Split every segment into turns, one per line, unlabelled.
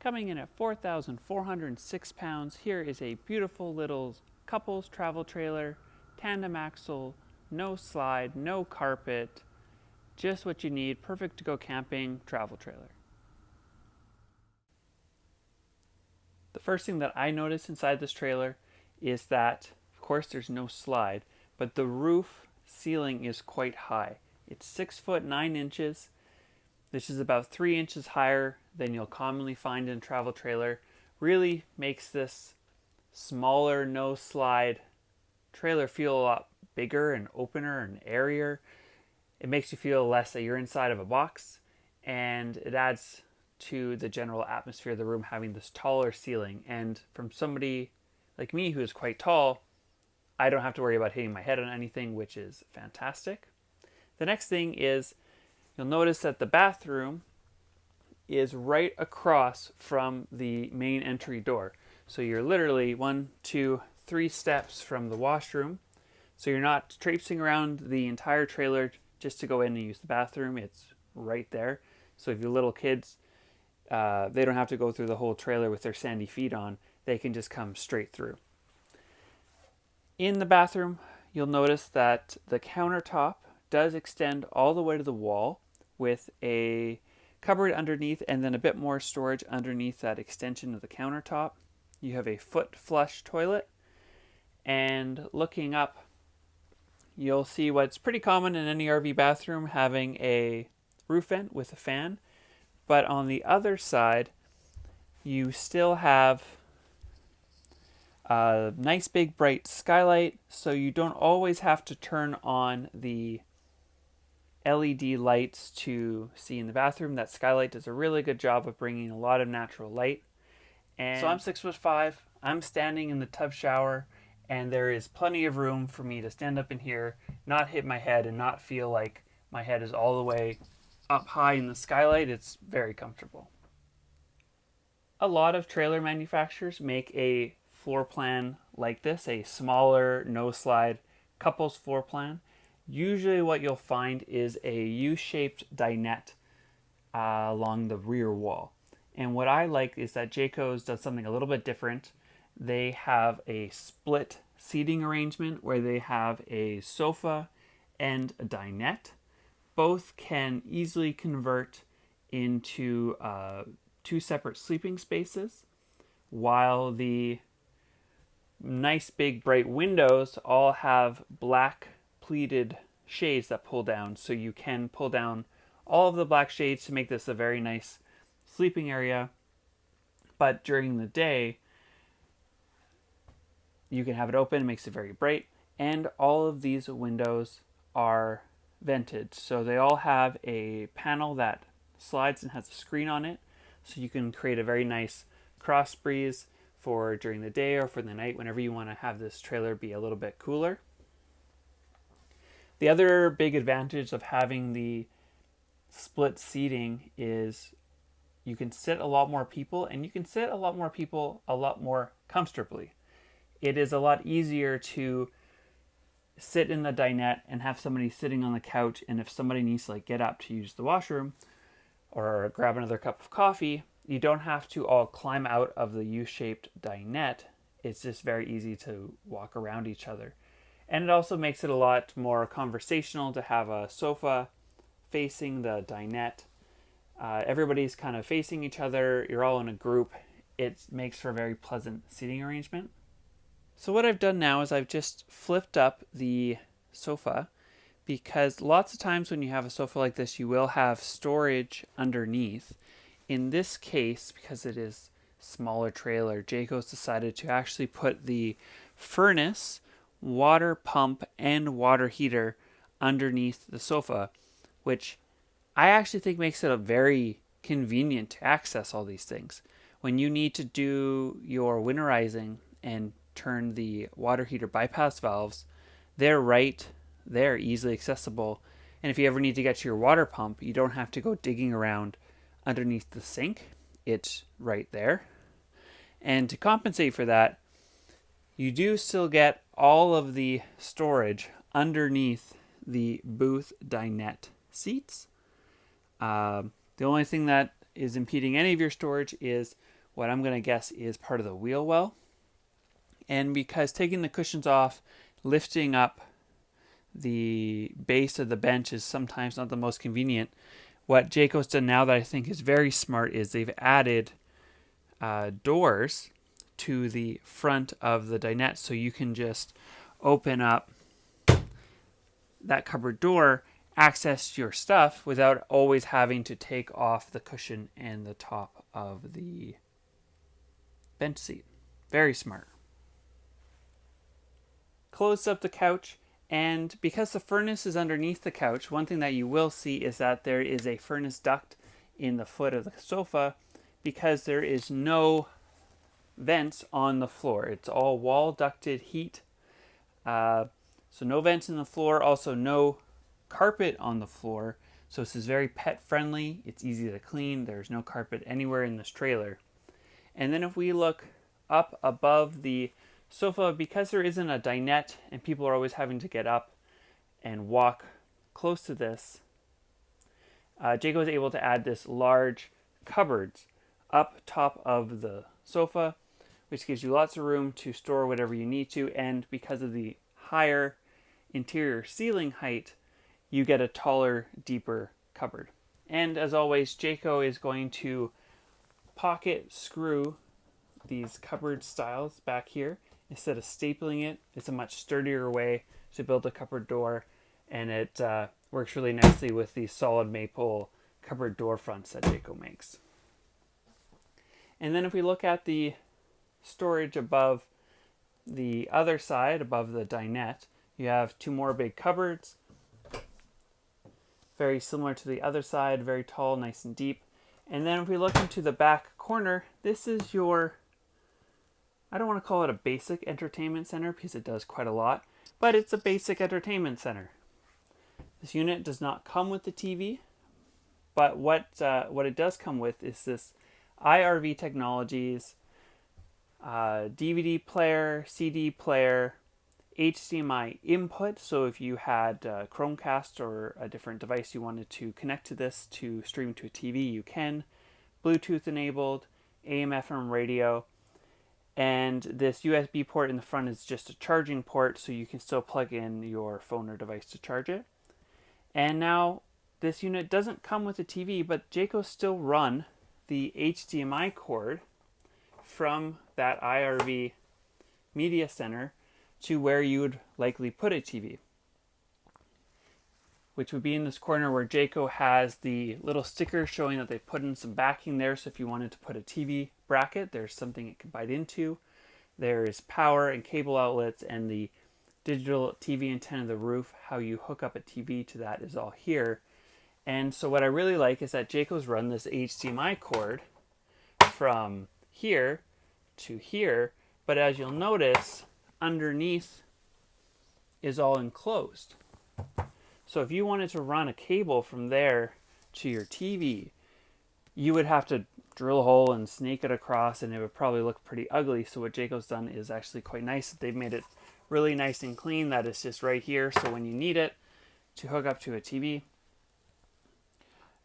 Coming in at 4,406 pounds, here is a beautiful little couples travel trailer, tandem axle, no slide, no carpet, just what you need, perfect to go camping travel trailer. The first thing that I noticed inside this trailer is that, of course, there's no slide, but the roof ceiling is quite high. It's 6 foot 9 inches. This is about 3 inches higher than you'll commonly find in a travel trailer. Really makes this smaller, no slide trailer feel a lot bigger and opener and airier. It makes you feel less that you're inside of a box, and it adds to the general atmosphere of the room having this taller ceiling. And from somebody like me who is quite tall, I don't have to worry about hitting my head on anything, which is fantastic. The next thing is you'll notice that the bathroom is right across from the main entry door. So you're literally 1, 2, 3 steps from the washroom. So you're not traipsing around the entire trailer just to go in and use the bathroom. It's right there. So if your little kids, they don't have to go through the whole trailer with their sandy feet on. They can just come straight through. In the bathroom, you'll notice that the countertop does extend all the way to the wall with a cupboard underneath and then a bit more storage underneath that extension of the countertop. You have a foot flush toilet, and looking up, you'll see what's pretty common in any RV bathroom, having a roof vent with a fan. But on the other side, you still have a nice big bright skylight, so you don't always have to turn on the LED lights to see in the bathroom. That skylight does a really good job of bringing a lot of natural light. And so I'm 6'5". I'm standing in the tub shower, and there is plenty of room for me to stand up in here, not hit my head, and not feel like my head is all the way up high in the skylight. It's very comfortable. A lot of trailer manufacturers make a floor plan like this, a smaller, no slide couples floor plan. Usually what you'll find is a U-shaped dinette along the rear wall. And what I like is that Jayco's does something a little bit different. They have a split seating arrangement where they have a sofa and a dinette. Both can easily convert into 2 separate sleeping spaces, while the nice big bright windows all have black pleated shades that pull down, so you can pull down all of the black shades to make this a very nice sleeping area. But during the day, you can have it open. It makes it very bright, and all of these windows are vented, so they all have a panel that slides and has a screen on it, so you can create a very nice cross breeze for during the day or for the night whenever you want to have this trailer be a little bit cooler. The other big advantage of having the split seating is you can sit a lot more people, and you can sit a lot more people a lot more comfortably. It is a lot easier to sit in the dinette and have somebody sitting on the couch, and if somebody needs to get up to use the washroom or grab another cup of coffee, you don't have to all climb out of the U-shaped dinette. It's just very easy to walk around each other. And it also makes it a lot more conversational to have a sofa facing the dinette. Everybody's kind of facing each other. You're all in a group. It makes for a very pleasant seating arrangement. So what I've done now is I've just flipped up the sofa, because lots of times when you have a sofa like this, you will have storage underneath. In this case, because it is smaller trailer, Jayco's decided to actually put the furnace, water pump, and water heater underneath the sofa, which I actually think makes it a very convenient to access all these things. When you need to do your winterizing and turn the water heater bypass valves, they're right there, easily accessible. And if you ever need to get to your water pump, you don't have to go digging around underneath the sink. It's right there. And to compensate for that, you do still get all of the storage underneath the booth dinette seats. The only thing that is impeding any of your storage is what I'm going to guess is part of the wheel well. And because taking the cushions off, lifting up the base of the bench is sometimes not the most convenient, what Jayco's done now that I think is very smart is they've added doors to the front of the dinette, so you can just open up that cupboard door, access your stuff without always having to take off the cushion and the top of the bench seat. Very smart. Close up the couch, and because the furnace is underneath the couch, one thing that you will see is that there is a furnace duct in the foot of the sofa because there is no vents on the floor. It's all wall ducted heat. So no vents in the floor, also no carpet on the floor. So this is very pet friendly. It's easy to clean. There's no carpet anywhere in this trailer. And then if we look up above the sofa, because there isn't a dinette and people are always having to get up and walk close to this, Jayco is able to add this large cupboards up top of the sofa, which gives you lots of room to store whatever you need to. And because of the higher interior ceiling height, you get a taller, deeper cupboard. And as always, Jayco is going to pocket screw these cupboard styles back here. Instead of stapling it, it's a much sturdier way to build a cupboard door, and it works really nicely with the solid maple cupboard door fronts that Jayco makes. And then if we look at the storage above the other side, above the dinette, you have two more big cupboards. Very similar to the other side, very tall, nice and deep. And then if we look into the back corner, this is your, I don't want to call it a basic entertainment center because it does quite a lot, but it's a basic entertainment center. This unit does not come with the TV, but what it does come with is this IRV Technologies DVD player, CD player, HDMI input. So if you had Chromecast or a different device you wanted to connect to this to stream to a TV, you can. Bluetooth enabled, AM/FM radio, and this USB port in the front is just a charging port, so you can still plug in your phone or device to charge it. And now this unit doesn't come with a TV, but Jayco still run the HDMI cord from that IRV media center to where you would likely put a TV, which would be in this corner where Jayco has the little sticker showing that they put in some backing there. So if you wanted to put a TV bracket, there's something it can bite into. There's power and cable outlets, and the digital TV antenna of the roof. How you hook up a TV to that is all here. And so what I really like is that Jayco's run this HDMI cord from here to here, but as you'll notice, underneath is all enclosed. So if you wanted to run a cable from there to your TV, you would have to drill a hole and snake it across, and it would probably look pretty ugly. So what Jayco's done is actually quite nice. They've made it really nice and clean. That is just right here. So when you need it to hook up to a TV,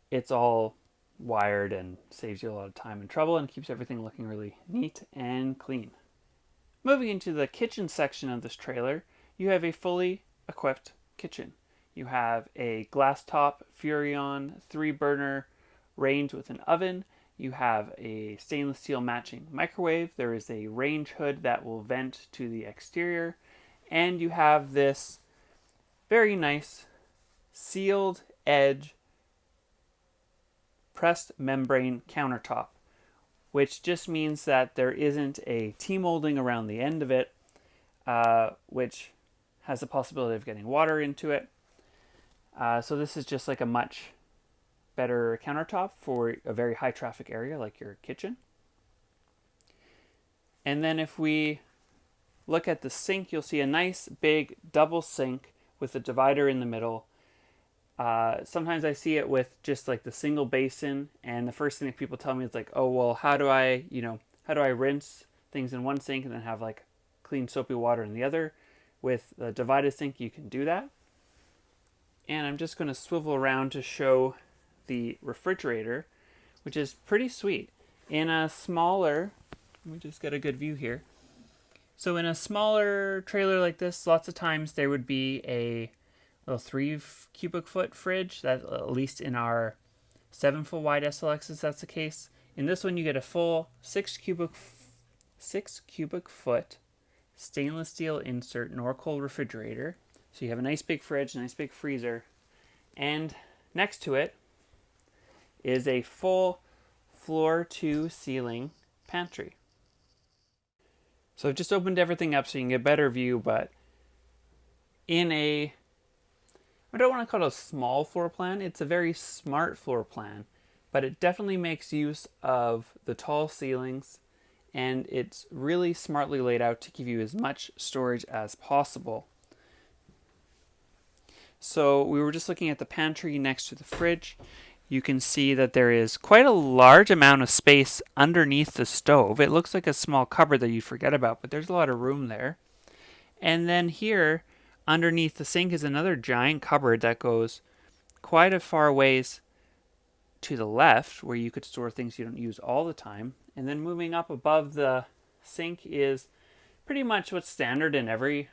it's all wired and saves you a lot of time and trouble and keeps everything looking really neat and clean. Moving into the kitchen section of this trailer, you have a fully equipped kitchen. You have a glass top Furrion 3-burner range with an oven. You have a stainless steel matching microwave. There is a range hood that will vent to the exterior. And you have this very nice sealed edge pressed membrane countertop, which just means that there isn't a T-molding around the end of it, which has the possibility of getting water into it. So this is just like a much better countertop for a very high traffic area like your kitchen. And then if we look at the sink, you'll see a nice big double sink with a divider in the middle. Sometimes I see it with just like the single basin, and the first thing that people tell me is like, oh, well, how do I rinse things in one sink and then have like clean soapy water in the other? With the divided sink, you can do that. And I'm just going to swivel around to show the refrigerator, which is pretty sweet. In a smaller, let me just get a good view here. So in a smaller trailer like this, lots of times there would be a little 3 cubic foot fridge. That, at least in our 7-foot wide SLXs, that's the case. In this one, you get a full 6 cubic foot stainless steel insert Norcold refrigerator. So you have a nice big fridge, nice big freezer, and next to it is a full floor to ceiling pantry. So I've just opened everything up so you can get a better view, but in I don't want to call it a small floor plan, it's a very smart floor plan, but it definitely makes use of the tall ceilings, and it's really smartly laid out to give you as much storage as possible. So we were just looking at the pantry next to the fridge. You can see that there is quite a large amount of space underneath the stove. It looks like a small cupboard that you forget about, but there's a lot of room there. And then here, underneath the sink, is another giant cupboard that goes quite a far ways to the left, where you could store things you don't use all the time. And then moving up above the sink is pretty much what's standard in every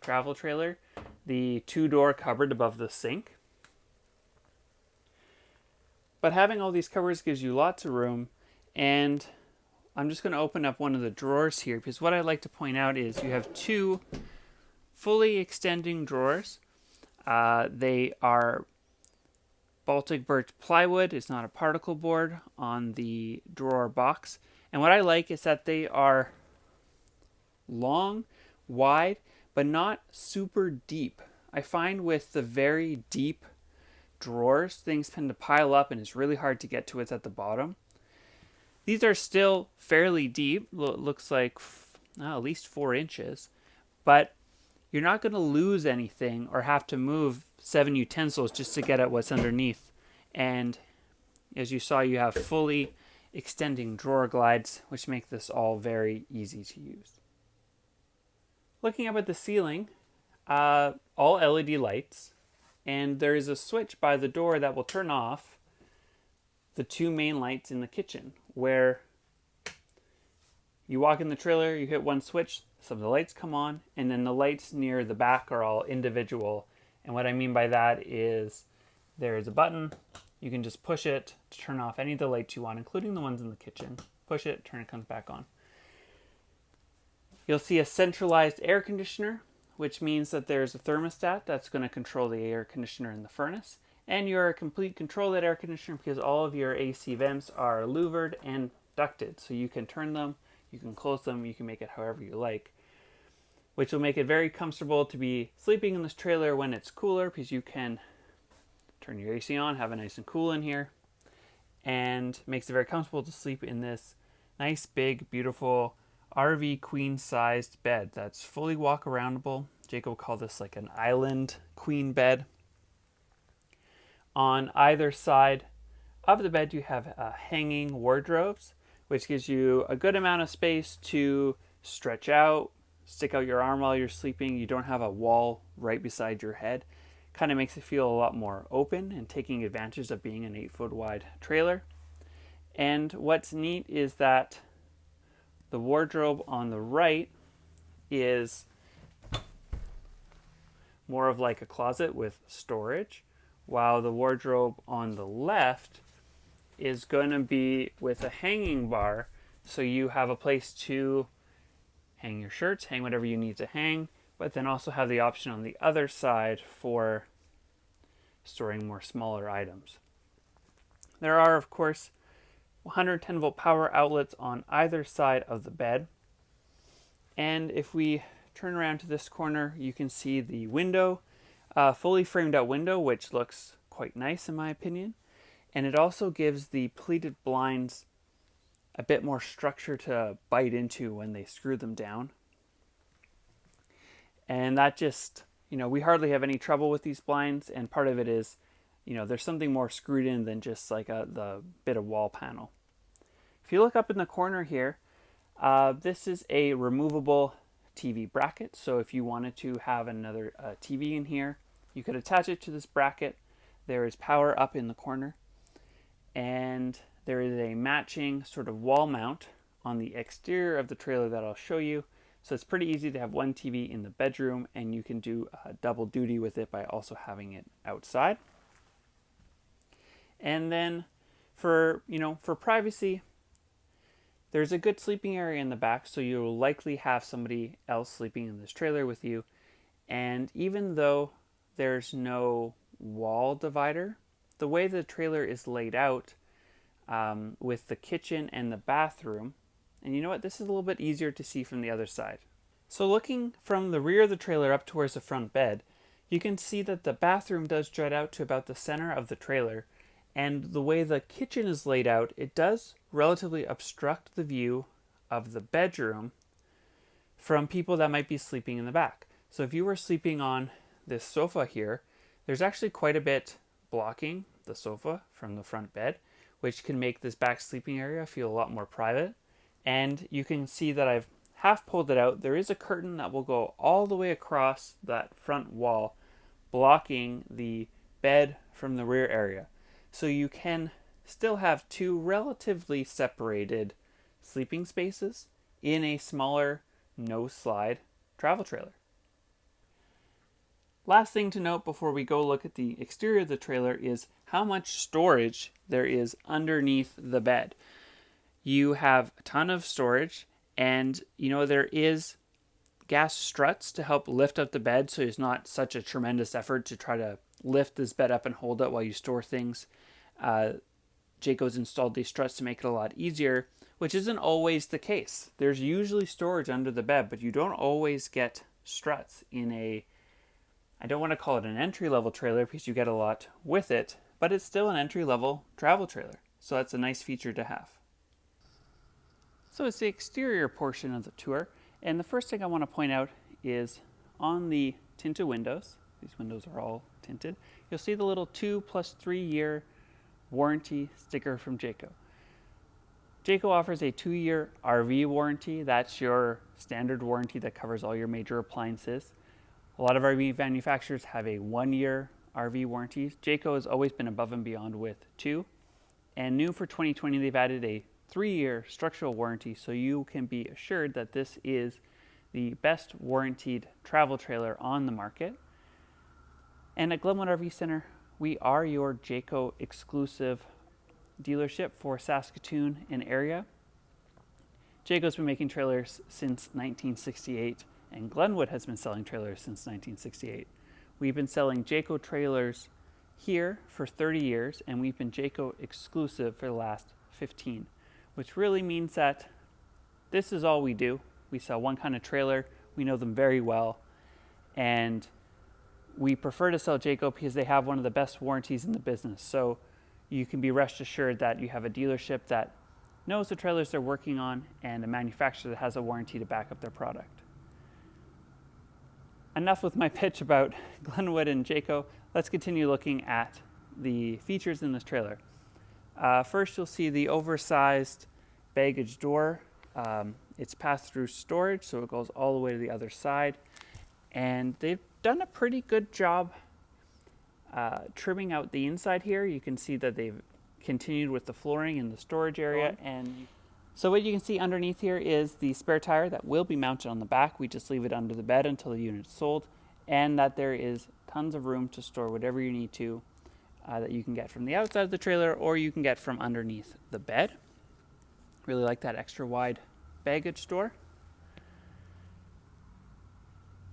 travel trailer, the 2-door cupboard above the sink. But having all these cupboards gives you lots of room, and I'm just going to open up one of the drawers here, because what I'd like to point out is you have 2 fully extending drawers. They are Baltic birch plywood. It's not a particle board on the drawer box. And what I like is that they are long, wide, but not super deep. I find with the very deep drawers, things tend to pile up and it's really hard to get to it at the bottom. These are still fairly deep. Looks like at least 4 inches, but you're not going to lose anything or have to move 7 utensils just to get at what's underneath. And as you saw, you have fully extending drawer glides, which make this all very easy to use. Looking up at the ceiling, all LED lights, and there is a switch by the door that will turn off the 2 main lights in the kitchen, where you walk in the trailer, you hit one switch, some of the lights come on, and then the lights near the back are all individual. And what I mean by that is there is a button. You can just push it to turn off any of the lights you want, including the ones in the kitchen. Push it, turn it, comes back on. You'll see a centralized air conditioner, which means that there's a thermostat that's going to control the air conditioner in the furnace. And you're a complete control of that air conditioner because all of your AC vents are louvered and ducted. So you can turn them, you can close them, you can make it however you like, which will make it very comfortable to be sleeping in this trailer when it's cooler, because you can turn your AC on, have it nice and cool in here, and makes it very comfortable to sleep in this nice, big, beautiful RV queen-sized bed that's fully walk-aroundable. Jayco will call this like an island queen bed. On either side of the bed, you have hanging wardrobes, which gives you a good amount of space to stretch out, stick out your arm while you're sleeping. You don't have a wall right beside your head. Kind of makes it feel a lot more open and taking advantage of being an 8-foot wide trailer. And what's neat is that the wardrobe on the right is more of like a closet with storage, while the wardrobe on the left is going to be with a hanging bar, so you have a place to hang your shirts, hang whatever you need to hang, but then also have the option on the other side for storing more smaller items. There are, of course, 110 volt power outlets on either side of the bed. And if we turn around to this corner, you can see the window, fully framed out window, which looks quite nice in my opinion. And it also gives the pleated blinds a bit more structure to bite into when they screw them down. And that just, we hardly have any trouble with these blinds, and part of it is, there's something more screwed in than just like the bit of wall panel. If you look up in the corner here, this is a removable TV bracket. So if you wanted to have another TV in here, you could attach it to this bracket. There is power up in the corner. And there is a matching sort of wall mount on the exterior of the trailer that I'll show you. So it's pretty easy to have one TV in the bedroom, and you can do double duty with it by also having it outside. And then for privacy, there's a good sleeping area in the back, so you'll likely have somebody else sleeping in this trailer with you. And even though there's no wall divider, the way the trailer is laid out with the kitchen and the bathroom, and you know what, this is a little bit easier to see from the other side. So looking from the rear of the trailer up towards the front bed, you can see that the bathroom does jut out to about the center of the trailer, and the way the kitchen is laid out, it does relatively obstruct the view of the bedroom from people that might be sleeping in the back. So if you were sleeping on this sofa here, there's actually quite a bit blocking the sofa from the front bed, which can make this back sleeping area feel a lot more private. And you can see that I've half pulled it out. There is a curtain that will go all the way across that front wall, blocking the bed from the rear area. So you can still have two relatively separated sleeping spaces in a smaller no-slide travel trailer. Last thing to note before we go look at the exterior of the trailer is how much storage there is underneath the bed. You have a ton of storage, and there is gas struts to help lift up the bed, so it's not such a tremendous effort to try to lift this bed up and hold it while you store things. Jayco's installed these struts to make it a lot easier, which isn't always the case. There's usually storage under the bed, but you don't always get struts in I don't want to call it an entry-level trailer because you get a lot with it, but it's still an entry-level travel trailer. So that's a nice feature to have. So it's the exterior portion of the tour, and the first thing I want to point out is on the tinted windows, these windows are all tinted, you'll see the little 2+3 year warranty sticker from Jayco. Jayco offers a 2-year RV warranty. That's your standard warranty that covers all your major appliances. A lot of RV manufacturers have a 1-year RV warranty. Jayco has always been above and beyond with 2. And new for 2020, they've added a 3-year structural warranty, so you can be assured that this is the best warranted travel trailer on the market. And at Glenwood RV Center, we are your Jayco exclusive dealership for Saskatoon and area. Jayco's been making trailers since 1968, and Glenwood has been selling trailers since 1968. We've been selling Jayco trailers here for 30 years, and we've been Jayco exclusive for the last 15, which really means that this is all we do. We sell one kind of trailer, we know them very well, and we prefer to sell Jayco because they have one of the best warranties in the business. So you can be rest assured that you have a dealership that knows the trailers they're working on and a manufacturer that has a warranty to back up their product. Enough with my pitch about Glenwood and Jayco. Let's continue looking at the features in this trailer. First, you'll see the oversized baggage door. It's pass-through storage, so it goes all the way to the other side. And they've done a pretty good job trimming out the inside here. You can see that they've continued with the flooring in the storage area. And so what you can see underneath here is the spare tire that will be mounted on the back. We just leave it under the bed until the unit is sold, and that there is tons of room to store whatever you need to that you can get from the outside of the trailer or you can get from underneath the bed. Really like that extra wide baggage door.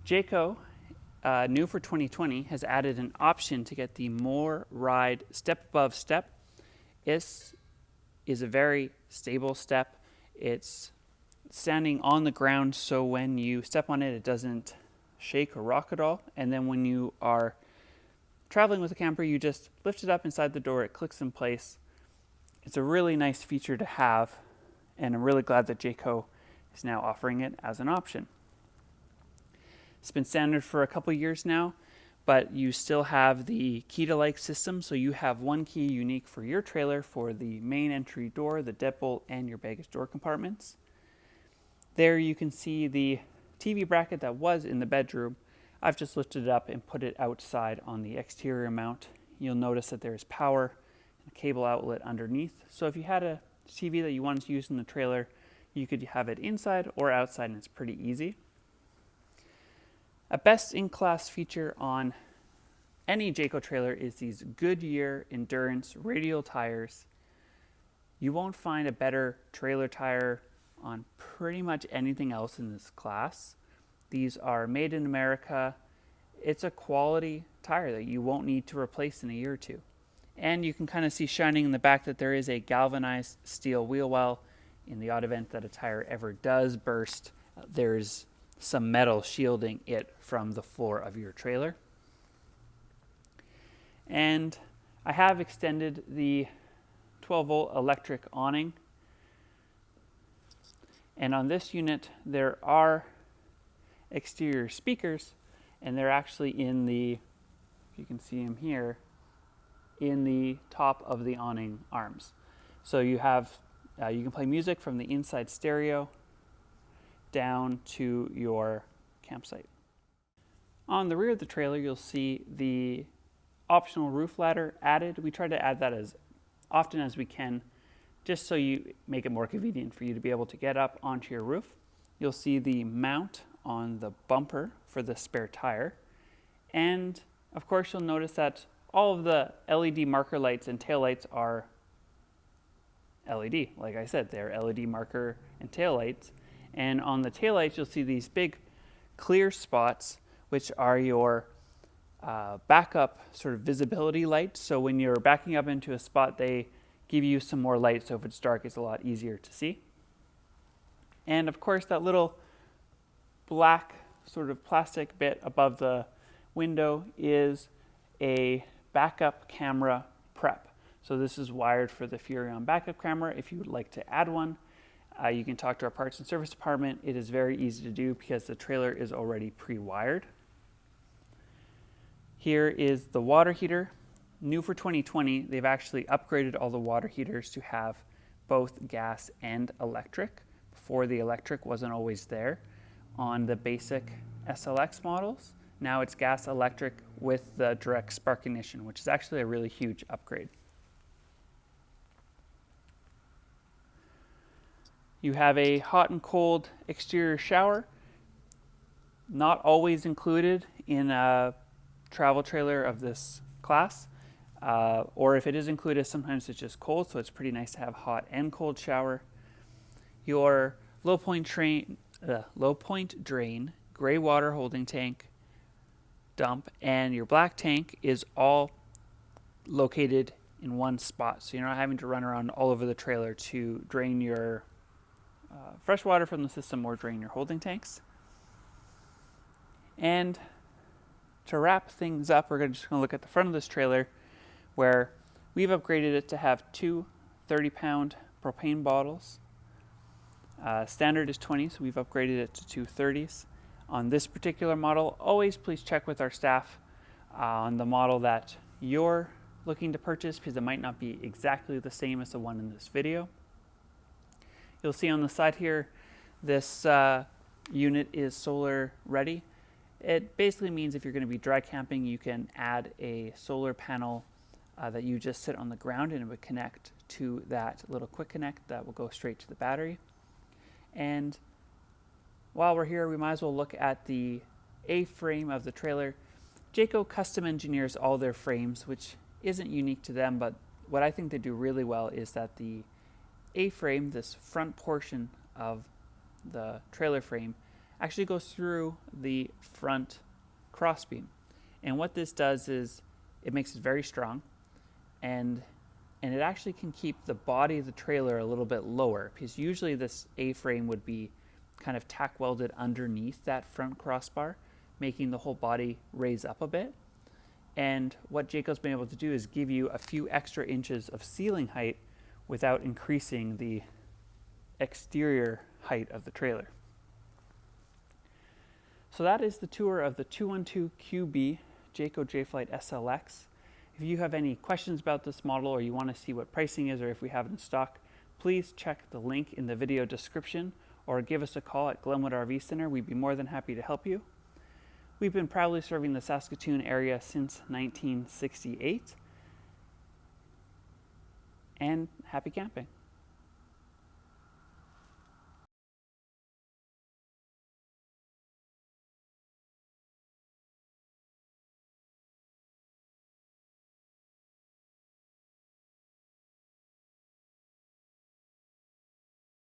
Jayco, new for 2020, has added an option to get the More Ride step above step. This is a very stable step. It's standing on the ground, so when you step on it, it doesn't shake or rock at all. And then when you are traveling with a camper, you just lift it up inside the door, it clicks in place. It's a really nice feature to have, and I'm really glad that Jayco is now offering it as an option. It's been standard for a couple years now, but you still have the key-to-like system, so you have one key unique for your trailer for the main entry door, the deadbolt, and your baggage door compartments. There you can see the TV bracket that was in the bedroom. I've just lifted it up and put it outside on the exterior mount. You'll notice that there's power a cable outlet underneath. So if you had a TV that you wanted to use in the trailer, you could have it inside or outside, and it's pretty easy. A best-in-class feature on any Jayco trailer is these Goodyear Endurance Radial tires. You won't find a better trailer tire on pretty much anything else in this class. These are made in America. It's a quality tire that you won't need to replace in a year or two. And you can kind of see shining in the back that there is a galvanized steel wheel well. In the odd event that a tire ever does burst, there's some metal shielding it from the floor of your trailer. And I have extended the 12-volt electric awning. And on this unit, there are exterior speakers, and they're actually in the, if you can see them here, in the top of the awning arms. So you have, you can play music from the inside stereo down to your campsite. On the rear of the trailer, you'll see the optional roof ladder added. We try to add that as often as we can, just so you make it more convenient for you to be able to get up onto your roof. You'll see the mount on the bumper for the spare tire. And of course, you'll notice that all of the LED marker lights and tail lights are LED. Like I said, they're LED marker and tail lights. And on the tail lights, you'll see these big clear spots, which are your backup sort of visibility lights. So when you're backing up into a spot, they give you some more light. So if it's dark, it's a lot easier to see. And of course, that little black sort of plastic bit above the window is a backup camera prep. So this is wired for the Furrion backup camera. If you would like to add one, you can talk to our parts and service department. It is very easy to do because the trailer is already pre-wired. Here is the water heater. New for 2020, they've actually upgraded all the water heaters to have both gas and electric. Before, the electric wasn't always there on the basic SLX models. Now it's gas electric with the direct spark ignition, which is actually a really huge upgrade. You have a hot and cold exterior shower, not always included in a travel trailer of this class, or if it is included, sometimes it's just cold, so it's pretty nice to have hot and cold shower. Your low point drain, gray water holding tank, dump, and your black tank is all located in one spot, so you're not having to run around all over the trailer to drain your fresh water from the system or drain your holding tanks. And to wrap things up, we're just going to look at the front of this trailer, where we've upgraded it to have two 30-pound propane bottles. Standard is 20, so we've upgraded it to two 30s. On this particular model, always please check with our staff on the model that you're looking to purchase, because it might not be exactly the same as the one in this video. You'll see on the side here, this unit is solar ready. It basically means if you're going to be dry camping, you can add a solar panel that you just sit on the ground, and it would connect to that little quick connect that will go straight to the battery. And while we're here, we might as well look at the A-frame of the trailer. Jayco custom engineers all their frames, which isn't unique to them, but what I think they do really well is that the A-frame, this front portion of the trailer frame, actually goes through the front crossbeam. And what this does is it makes it very strong, and it actually can keep the body of the trailer a little bit lower, because usually this A-frame would be kind of tack welded underneath that front crossbar, making the whole body raise up a bit. And what Jayco's been able to do is give you a few extra inches of ceiling height without increasing the exterior height of the trailer. So that is the tour of the 212QB Jayco J-Flight SLX. If you have any questions about this model, or you want to see what pricing is, or if we have it in stock, please check the link in the video description, or give us a call at Glenwood RV Center. We'd be more than happy to help you. We've been proudly serving the Saskatoon area since 1968. and happy camping.